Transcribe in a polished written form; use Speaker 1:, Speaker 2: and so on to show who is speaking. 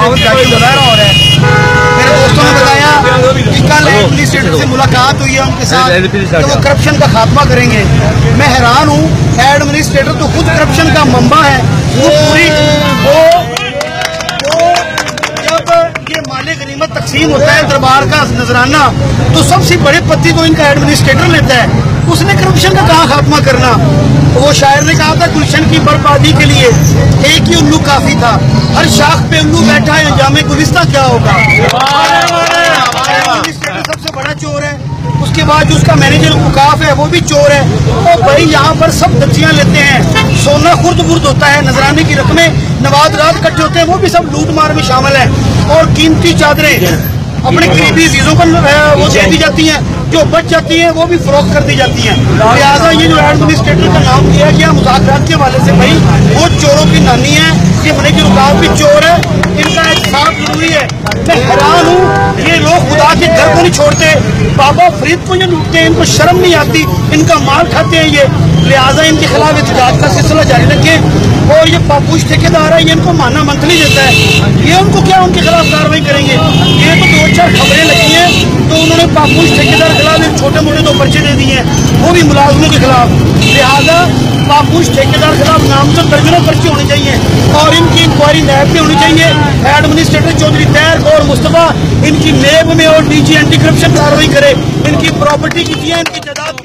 Speaker 1: मुजाहरा हो रहा है। मेरे दोस्तों ने बताया कि कल एडमिनिस्ट्रेटर से मुलाकात हुई है उनके साथ कि वो करप्शन का खात्मा करेंगे। मैं हैरान हूँ, एडमिनिस्ट्रेटर तो खुद करप्शन का मंबा है। वो पूरी जब ये माले गनीमत तकसीम होता है दरबार का नजराना, तो सबसे बड़े पत्ती तो इनका एडमिनिस्ट्रेटर लेता है। उसने करप्शन का कहाँ खात्मा करना। वो शायर ने कहा था गुलशन की बर्बादी के लिए एक ही उल्लू काफी था, हर शाख पे उल्लू बैठा है, जामे गुलिस्ता क्या होगा। एडमिनिस्ट्रेटर सबसे बड़ा चोर है, उसके बाद जो उसका मैनेजर उकाफ है वो भी चोर है। और भाई यहाँ पर सब दर्जियां लेते हैं, सोना खुर्द बुर्द होता है, नजराने की रकमें नवाज रात इकट्ठे होते हैं, वो भी सब लूट मार में शामिल है। और कीमती चादरें अपने करीबी चीजों को वो दे दी जाती हैं, जो बच जाती हैं वो भी फरोख्त कर दी जाती हैं। लिहाजा ये जो एडमिनिस्ट्रेटर का नाम दिया गया मुज़ाकरात के हवाले से, भाई वो चोरों की नानी है, ये मैनेजर उकाफ भी चोर है, इनका इंसाफ जरूरी है। मैं हैरान हूँ, ये लोग खुदा के घर को नहीं छोड़ते, बाबा फरीद को ये लूटते हैं, इनको शर्म नहीं आती, इनका माल खाते हैं ये। लिहाजा इनके खिलाफ एहतजाज का सिलसिला जारी रखें। और ये पापूश ठेकेदार है, ये इनको माना मंथली देता है, ये उनको क्या उनके खिलाफ कार्रवाई करेंगे। ये तो 2-4 खबरें लगी हैं तो उन्होंने पापूश ठेकेदार के खिलाफ एक छोटे मोटे 2 पर्चे दे दिए हैं, वो भी मुलाजमों के खिलाफ। लिहाजा पापूश ठेकेदार के खिलाफ नामजद दर्जनों पर्चे होने चाहिए और इनकी इंक्वायरी नैब में होनी चाहिए। एडमिनिस्ट्रेटर चौधरी तैर और मुस्तफा इनकी नेब में और डीजी एंटी करप्शन कार्रवाई करे, इनकी प्रॉपर्टी की इनकी जायदाद